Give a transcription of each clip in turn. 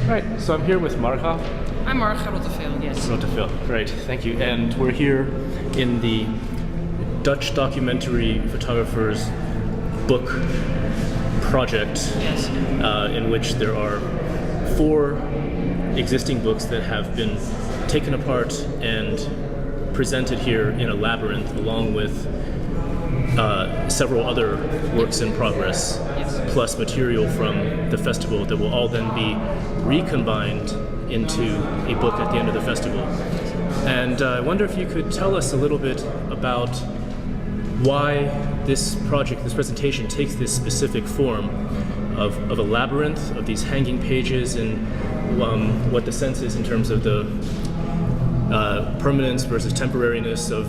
Right, so I'm here with Marga. I'm Marga Rotteveel, yes. Rotteveel, great, thank you. And we're here in the Dutch documentary photographers book project, Yes. In which there are 4 existing books that have been taken apart and presented here in a labyrinth, along with several other works in progress, Yes. plus material from the festival that will all then be recombined into a book at the end of the festival. And I wonder if you could tell us a little bit about why this project, this presentation, takes this specific form of a labyrinth, of these hanging pages, and what the sense is in terms of the permanence versus temporariness of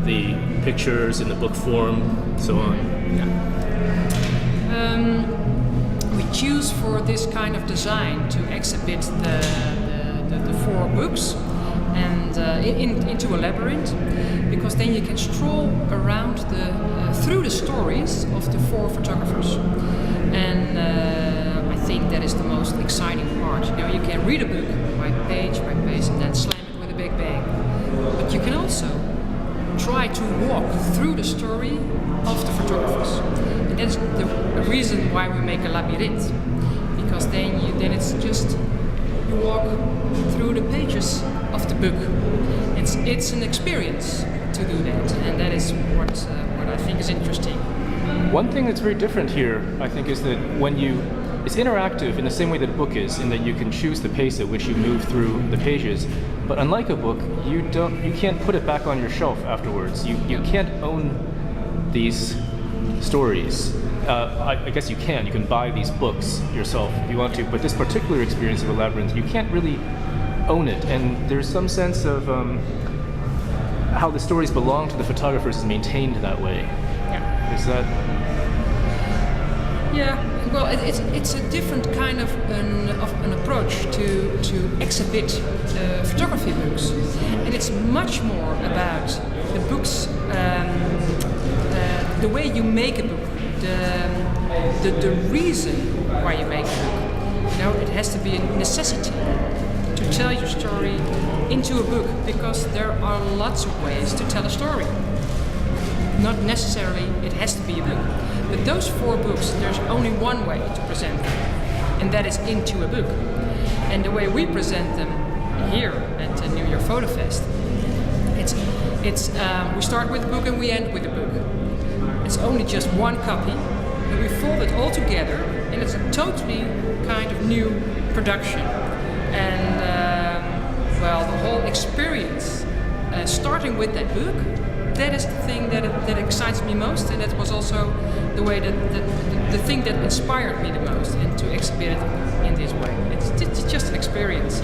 the pictures in the book form, so on. We choose for this kind of design to exhibit the 4 books and into a labyrinth, because then you can stroll around through the stories of the 4 photographers. And I think that is the most exciting part. You know, you can read a book by page, and then slam it with a big bang. But you can also try to walk through the story of the photographers. And that's the reason why we make a labyrinth. Because then it's just, you walk through the pages of the book. It's an experience to do that, and that is what I think is interesting. One thing that's very different here, I think, is that it's interactive in the same way that a book is, in that you can choose the pace at which you move through the pages. But unlike a book, you can't put it back on your shelf afterwards. You can't own these stories. I guess you can. You can buy these books yourself if you want to. But this particular experience of a labyrinth, you can't really own it. And there's some sense of how the stories belong to the photographers is maintained that way. Yeah. Is that? Yeah. Well, it's a different kind of an approach to exhibit photography books, and it's much more about the books, the way you make a book, the reason why you make a book. You know, it has to be a necessity to tell your story into a book, because there are lots of ways to tell a story. Not necessarily it has to be a book. But those 4 books, there's only one way to present them, and that is into a book. And the way we present them here at the New York Photo Fest, we start with a book and we end with a book. It's only just one copy, and we fold it all together, and it's a totally kind of new production. And the whole experience, starting with that book, that is the thing that excites me most, and that was also the way the thing that inspired me the most, and to exhibit it in this way. It's just an experience.